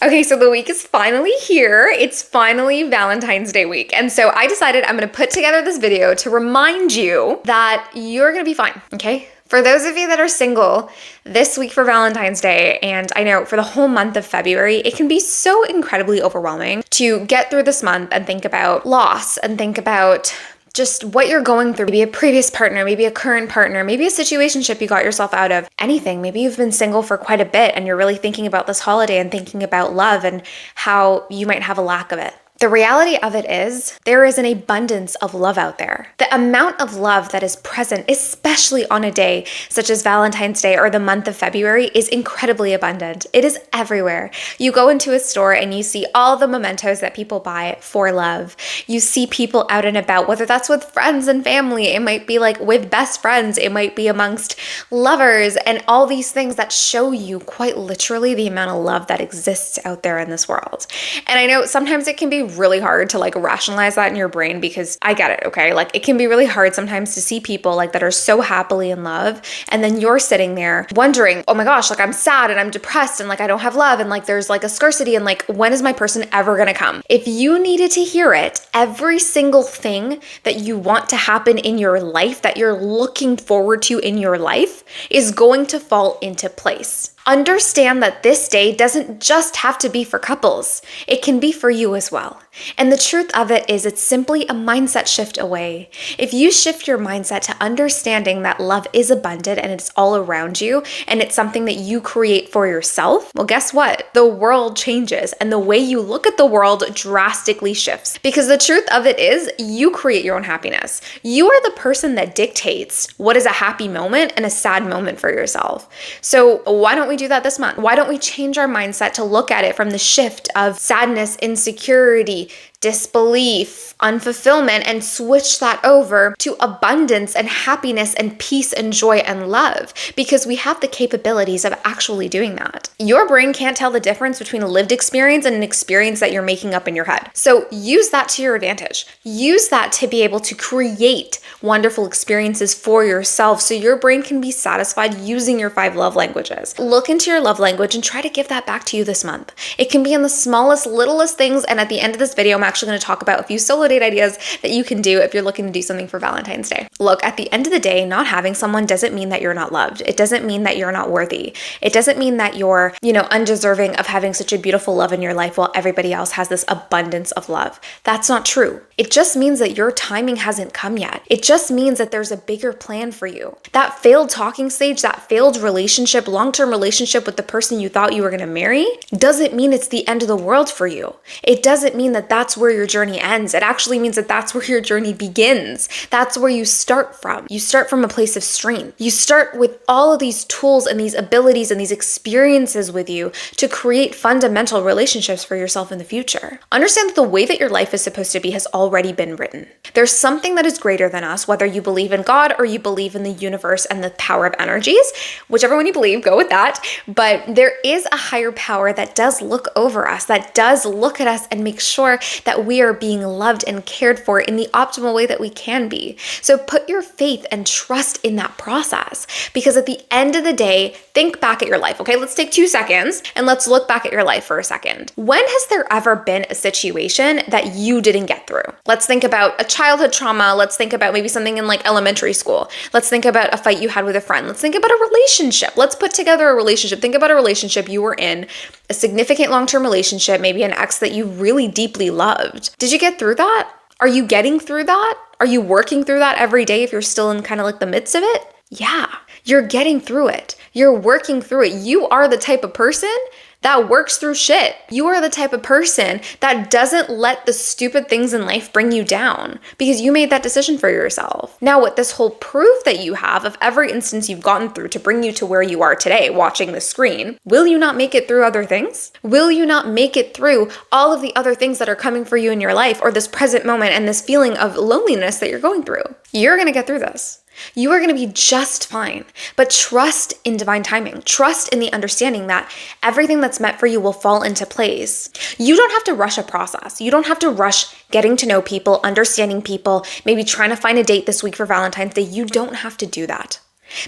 Okay, so the week is finally here. It's finally Valentine's Day week. And so I decided I'm gonna put together this video to remind you that you're gonna be fine, okay? For those of you that are single, this week for Valentine's Day, and I know for the whole month of February, it can be so incredibly overwhelming to get through this month and think about loss and think about just what you're going through. Maybe a previous partner, maybe a current partner, maybe a situationship you got yourself out of, anything. Maybe you've been single for quite a bit and you're really thinking about this holiday and thinking about love and how you might have a lack of it. The reality of it is there is an abundance of love out there. The amount of love that is present, especially on a day such as Valentine's Day or the month of February, is incredibly abundant. It is everywhere. You go into a store and you see all the mementos that people buy for love. You see people out and about, whether that's with friends and family, it might be like with best friends, it might be amongst lovers, and all these things that show you quite literally the amount of love that exists out there in this world. And I know sometimes it can be really hard to like rationalize that in your brain, because I get it, okay? Like it can be really hard sometimes to see people like that are so happily in love, and then you're sitting there wondering, oh my gosh, like I'm sad and I'm depressed and like I don't have love and like there's like a scarcity and like when is my person ever gonna come? If you needed to hear it, every single thing that you want to happen in your life, that you're looking forward to in your life, is going to fall into place. Understand that this day doesn't just have to be for couples. It can be for you as well. And the truth of it is it's simply a mindset shift away. If you shift your mindset to understanding that love is abundant and it's all around you and it's something that you create for yourself, well, guess what? The world changes and the way you look at the world drastically shifts. Because the truth of it is you create your own happiness. You are the person that dictates what is a happy moment and a sad moment for yourself. So why don't we do that this month? Why don't we change our mindset to look at it from the shift of sadness, insecurity, disbelief, unfulfillment, and switch that over to abundance and happiness and peace and joy and love, because we have the capabilities of actually doing that. Your brain can't tell the difference between a lived experience and an experience that you're making up in your head. So use that to your advantage. Use that to be able to create wonderful experiences for yourself so your brain can be satisfied using your 5 love languages. Look into your love language and try to give that back to you this month. It can be in the smallest, littlest things, and at the end of this video, I'm actually going to talk about a few solo date ideas that you can do if you're looking to do something for Valentine's Day. Look, at the end of the day, not having someone doesn't mean that you're not loved. It doesn't mean that you're not worthy. It doesn't mean that you're, undeserving of having such a beautiful love in your life while everybody else has this abundance of love. That's not true. It just means that your timing hasn't come yet. It just means that there's a bigger plan for you. That failed talking stage, that failed relationship, long-term relationship with the person you thought you were going to marry, doesn't mean it's the end of the world for you. It doesn't mean that that's where your journey ends. It actually means that that's where your journey begins. That's where you start from. You start from a place of strength. You start with all of these tools and these abilities and these experiences with you to create fundamental relationships for yourself in the future. Understand that the way that your life is supposed to be has already been written. There's something that is greater than us, whether you believe in God or you believe in the universe and the power of energies, whichever one you believe, go with that. But there is a higher power that does look over us, that does look at us and make sure that we are being loved and cared for in the optimal way that we can be. So put your faith and trust in that process, because at the end of the day, think back at your life. Okay, let's take 2 seconds and let's look back at your life for a second. When has there ever been a situation that you didn't get through? Let's think about a childhood trauma. Let's think about maybe something in like elementary school. Let's think about a fight you had with a friend. Let's think about a relationship. Let's put together a relationship. Think about a relationship you were in, a significant long-term relationship, maybe an ex that you really deeply loved. Did you get through that? Are you getting through that? Are you working through that every day if you're still in kind of like the midst of it? Yeah, you're getting through it. You're working through it. You are the type of person that works through shit. You are the type of person that doesn't let the stupid things in life bring you down, because you made that decision for yourself. Now, with this whole proof that you have of every instance you've gotten through to bring you to where you are today, watching the screen, will you not make it through other things? Will you not make it through all of the other things that are coming for you in your life, or this present moment and this feeling of loneliness that you're going through? You're gonna get through this. You are going to be just fine, but trust in divine timing. Trust in the understanding that everything that's meant for you will fall into place. You don't have to rush a process. You don't have to rush getting to know people, understanding people, maybe trying to find a date this week for Valentine's Day. You don't have to do that.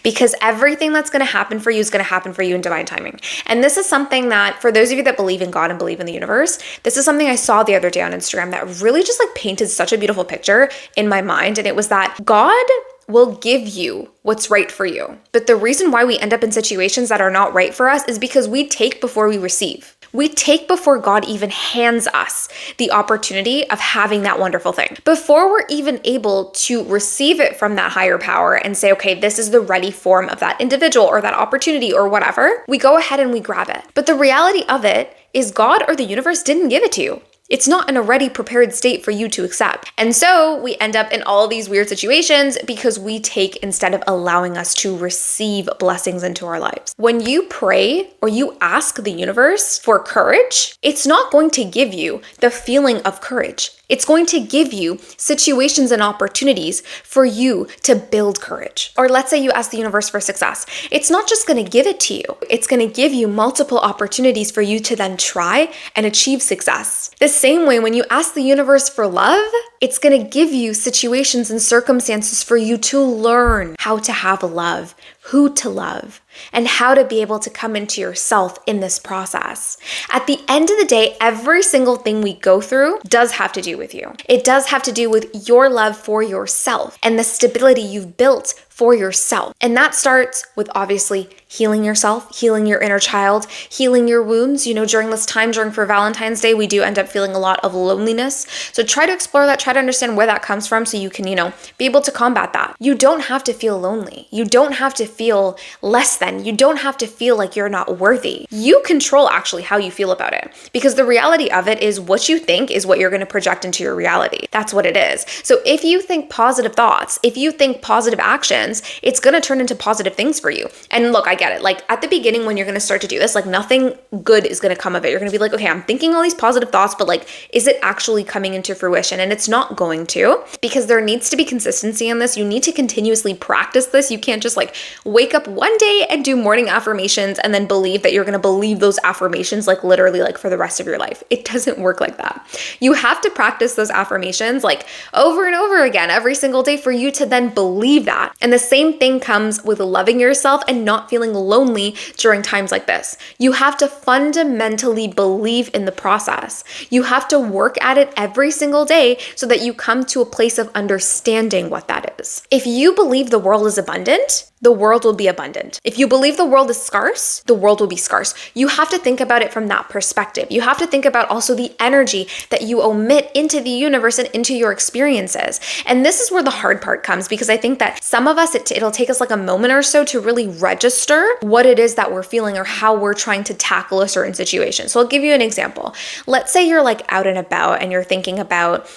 because everything that's going to happen for you is going to happen for you in divine timing. And this is something that, for those of you that believe in God and believe in the universe, this is something I saw the other day on Instagram that really just like painted such a beautiful picture in my mind. And it was that God will give you what's right for you. But the reason why we end up in situations that are not right for us is because we take before we receive. We take before God even hands us the opportunity of having that wonderful thing. Before we're even able to receive it from that higher power and say, okay, this is the ready form of that individual or that opportunity or whatever, we go ahead and we grab it. But the reality of it is God or the universe didn't give it to you. It's not in a ready, prepared state for you to accept. And so we end up in all these weird situations because we take instead of allowing us to receive blessings into our lives. When you pray or you ask the universe for courage, it's not going to give you the feeling of courage. It's going to give you situations and opportunities for you to build courage. Or let's say you ask the universe for success. It's not just going to give it to you. It's going to give you multiple opportunities for you to then try and achieve success. The same way, when you ask the universe for love, it's going to give you situations and circumstances for you to learn how to have love, who to love, and how to be able to come into yourself in this process. At the end of the day, every single thing we go through does have to do with you. It does have to do with your love for yourself and the stability you've built for yourself. And that starts with obviously healing yourself, healing your inner child, healing your wounds. You know, during this time, for Valentine's Day, we do end up feeling a lot of loneliness. So try to explore that, try to understand where that comes from so you can, be able to combat that. You don't have to feel lonely. You don't have to feel less than. You don't have to feel like you're not worthy. You control actually how you feel about it, because the reality of it is what you think is what you're going to project into your reality. That's what it is. So if you think positive thoughts, if you think positive actions, it's going to turn into positive things for you. And look, I get it. Like at the beginning, when you're going to start to do this, like nothing good is going to come of it. You're going to be like, okay, I'm thinking all these positive thoughts, but like, is it actually coming into fruition? And it's not going to, because there needs to be consistency in this. You need to continuously practice this. You can't just like wake up one day and do morning affirmations and then believe that you're going to believe those affirmations like literally like for the rest of your life. It doesn't work like that. You have to practice those affirmations like over and over again every single day for you to then believe that. And the same thing comes with loving yourself and not feeling lonely during times like this. You have to fundamentally believe in the process. You have to work at it every single day so that you come to a place of understanding what that is. If you believe the world is abundant, the world will be abundant. If you believe the world is scarce, the world will be scarce. You have to think about it from that perspective. You have to think about also the energy that you omit into the universe and into your experiences. And this is where the hard part comes, because I think that some of us, it'll take us like a moment or so to really register what it is that we're feeling or how we're trying to tackle a certain situation. So I'll give you an example. Let's say you're like out and about and you're thinking about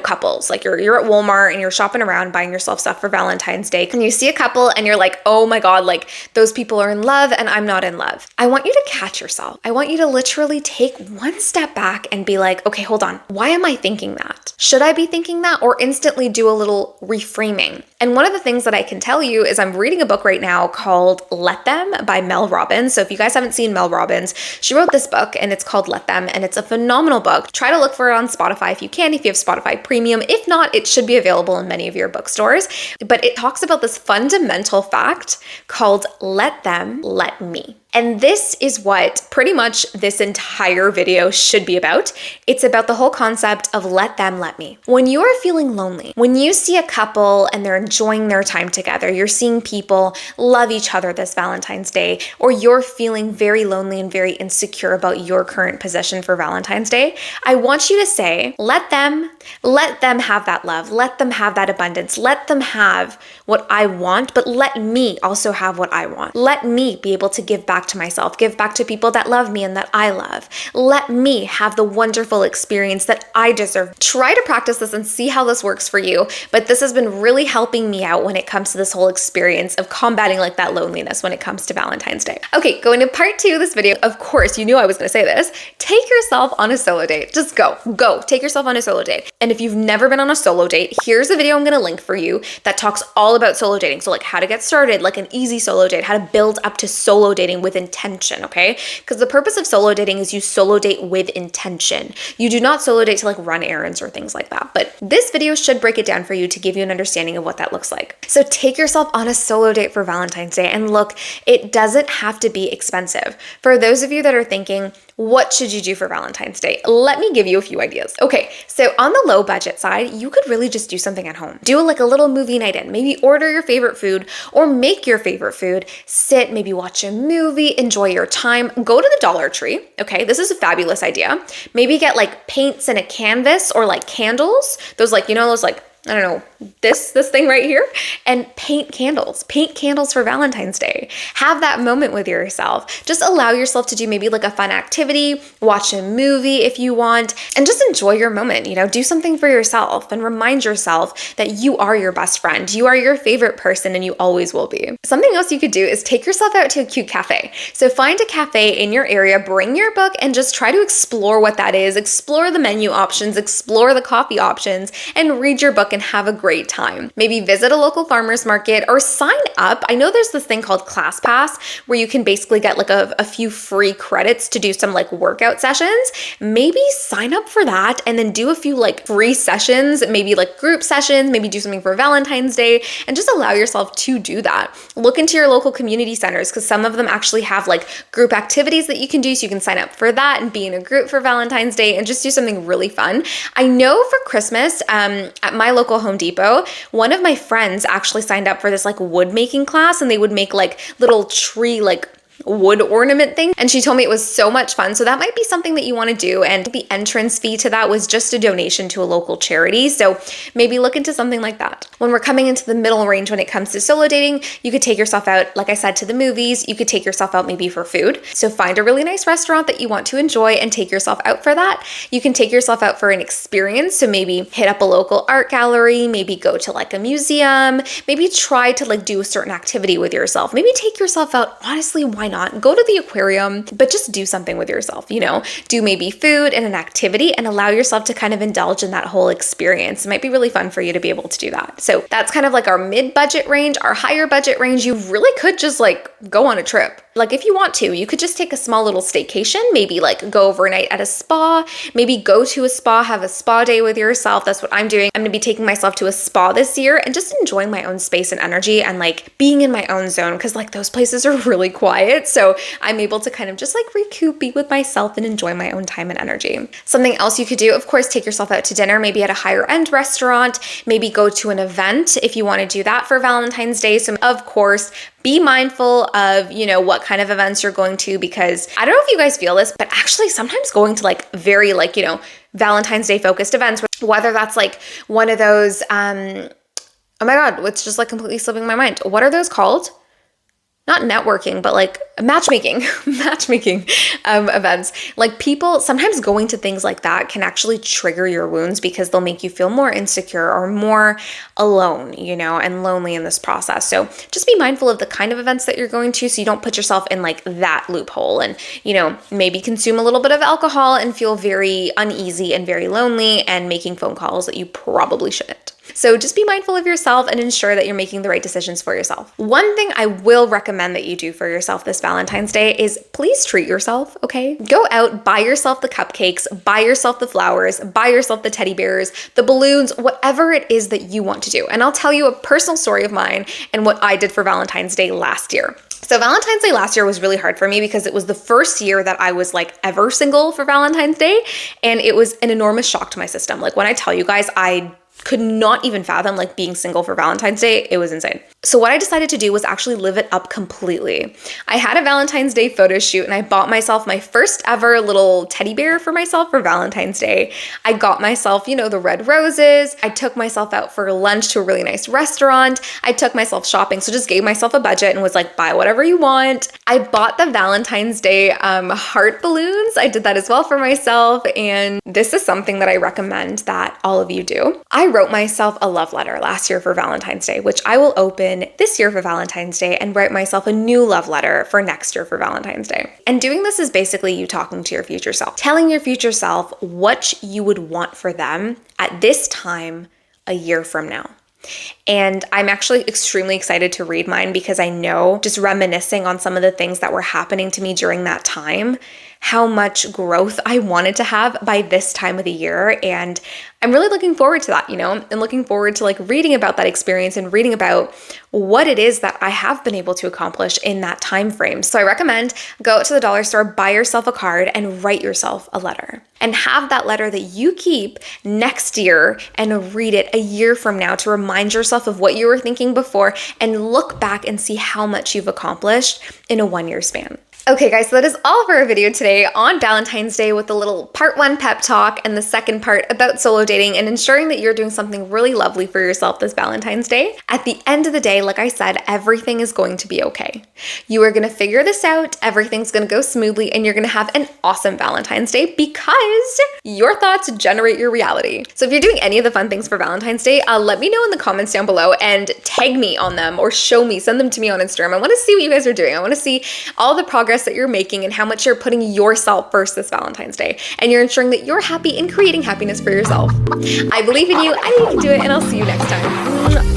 couples, like you're at Walmart and you're shopping around buying yourself stuff for Valentine's Day, and you see a couple and you're like, oh my God, like those people are in love and I'm not in love. I want you to catch yourself. I want you to literally take one step back and be like, okay, hold on. Why am I thinking that? Should I be thinking that? Or instantly do a little reframing. And one of the things that I can tell you is I'm reading a book right now called Let Them by Mel Robbins. So if you guys haven't seen Mel Robbins, she wrote this book and it's called Let Them, and it's a phenomenal book. Try to look for it on Spotify if you can, if you have Spotify Premium. If not, it should be available in many of your bookstores. But it talks about this fundamental fact called let them, let me. And this is what pretty much this entire video should be about. It's about the whole concept of let them, let me. When you are feeling lonely, when you see a couple and they're enjoying their time together, you're seeing people love each other this Valentine's Day, or you're feeling very lonely and very insecure about your current position for Valentine's Day, I want you to say, let them have that love. Let them have that abundance. Let them have what I want, but let me also have what I want. Let me be able to give back to myself, give back to people that love me and that I love. Let me have the wonderful experience that I deserve. Try to practice this and see how this works for you. But this has been really helping me out when it comes to this whole experience of combating like that loneliness when it comes to Valentine's Day. Okay, going to part 2 of this video. Of course, you knew I was going to say this. Take yourself on a solo date. Just go, take yourself on a solo date. And if you've never been on a solo date, here's a video I'm going to link for you that talks all about solo dating. So like how to get started, like an easy solo date, how to build up to solo dating with with intention, okay? Because the purpose of solo dating is you solo date with intention. You do not solo date to like run errands or things like that. But this video should break it down for you to give you an understanding of what that looks like. So take yourself on a solo date for Valentine's Day. And look, it doesn't have to be expensive. For those of you that are thinking, what should you do for Valentine's Day? Let me give you a few ideas. Okay, so on the low budget side, you could really just do something at home. Do like a little movie night in. Maybe order your favorite food or make your favorite food. Sit, maybe watch a movie, enjoy your time. Go to the Dollar Tree. Okay, this is a fabulous idea. Maybe get like paints and a canvas or like candles. Those like, you know, those like, I don't know, this thing right here, and paint candles for Valentine's Day. Have that moment with yourself. Just allow yourself to do maybe like a fun activity, watch a movie if you want, and just enjoy your moment, you know, do something for yourself and remind yourself that you are your best friend. You are your favorite person and you always will be. Something else you could do is take yourself out to a cute cafe. So find a cafe in your area, bring your book, and just try to explore what that is, explore the menu options, explore the coffee options, and read your book and have a great time. Maybe visit a local farmer's market or sign up. I know there's this thing called Class Pass where you can basically get like a few free credits to do some like workout sessions. Maybe sign up for that and then do a few like free sessions, maybe like group sessions, maybe do something for Valentine's Day, and just allow yourself to do that. Look into your local community centers because some of them actually have like group activities that you can do, so you can sign up for that and be in a group for Valentine's Day and just do something really fun. I know for Christmas, at my local Home Depot, one of my friends actually signed up for this like wood making class, and they would make like little tree like wood ornament thing, and she told me it was so much fun. So that might be something that you want to do, and the entrance fee to that was just a donation to a local charity, so maybe look into something like that. When we're coming into the middle range when it comes to solo dating, you could take yourself out, like I said, to the movies. You could take yourself out maybe for food, so find a really nice restaurant that you want to enjoy and take yourself out for that. You can take yourself out for an experience, so maybe hit up a local art gallery, maybe go to like a museum, maybe try to like do a certain activity with yourself, maybe take yourself out. Honestly, why not? Go to the aquarium, but just do something with yourself, you know, do maybe food and an activity and allow yourself to kind of indulge in that whole experience. It might be really fun for you to be able to do that. So that's kind of like our mid-budget range. Our higher budget range, you really could just like go on a trip. Like if you want to, you could just take a small little staycation, maybe like go overnight at a spa, maybe go to a spa, have a spa day with yourself. That's what I'm doing. I'm gonna be taking myself to a spa this year and just enjoying my own space and energy and like being in my own zone, because like those places are really quiet. So I'm able to kind of just like recoup, be with myself and enjoy my own time and energy. Something else you could do, of course, take yourself out to dinner, maybe at a higher end restaurant, maybe go to an event if you want to do that for Valentine's Day. So of course, be mindful of, you know, what kind of events you're going to, because I don't know if you guys feel this, but actually sometimes going to like very like, you know, Valentine's Day focused events, whether that's like one of those, oh my God, it's just like completely slipping my mind. What are those called? Not networking, but like matchmaking events. Like people, sometimes going to things like that can actually trigger your wounds because they'll make you feel more insecure or more alone, you know, and lonely in this process. So just be mindful of the kind of events that you're going to, so you don't put yourself in like that loophole and, you know, maybe consume a little bit of alcohol and feel very uneasy and very lonely and making phone calls that you probably shouldn't. So just be mindful of yourself and ensure that you're making the right decisions for yourself. One thing I will recommend that you do for yourself this Valentine's Day is please treat yourself, okay? Go out, buy yourself the cupcakes, buy yourself the flowers, buy yourself the teddy bears, the balloons, whatever it is that you want to do. And I'll tell you a personal story of mine and what I did for Valentine's Day last year. So Valentine's Day last year was really hard for me because it was the first year that I was like ever single for Valentine's Day. And it was an enormous shock to my system. Like when I tell you guys, I could not even fathom like being single for Valentine's Day. It was insane. So what I decided to do was actually live it up completely. I had a Valentine's Day photo shoot and I bought myself my first ever little teddy bear for myself for Valentine's Day. I got myself, you know, the red roses. I took myself out for lunch to a really nice restaurant. I took myself shopping. So just gave myself a budget and was like, buy whatever you want. I bought the Valentine's Day heart balloons. I did that as well for myself. And this is something that I recommend that all of you do. I wrote myself a love letter last year for Valentine's Day, which I will open this year for Valentine's Day and write myself a new love letter for next year for Valentine's Day. And doing this is basically you talking to your future self, telling your future self what you would want for them at this time a year from now. And I'm actually extremely excited to read mine because I know, just reminiscing on some of the things that were happening to me during that time, how much growth I wanted to have by this time of the year. And I'm really looking forward to that, and looking forward to like reading about that experience and reading about what it is that I have been able to accomplish in that time frame. So I recommend go out to the dollar store, buy yourself a card, and write yourself a letter. And have that letter that you keep next year and read it a year from now to remind yourself of what you were thinking before and look back and see how much you've accomplished in a 1-year span. Okay guys, so that is all for our video today on Valentine's Day with a little part 1 pep talk and the second part about solo dating and ensuring that you're doing something really lovely for yourself this Valentine's Day. At the end of the day, like I said, everything is going to be okay. You are going to figure this out, everything's going to go smoothly, and you're going to have an awesome Valentine's Day because your thoughts generate your reality. So if you're doing any of the fun things for Valentine's Day, let me know in the comments down below and tag me on them or show me, send them to me on Instagram. I want to see what you guys are doing. I want to see all the progress that you're making and how much you're putting yourself first this Valentine's Day. And you're ensuring that you're happy and creating happiness for yourself. I believe in you. I know you can do it, and I'll see you next time.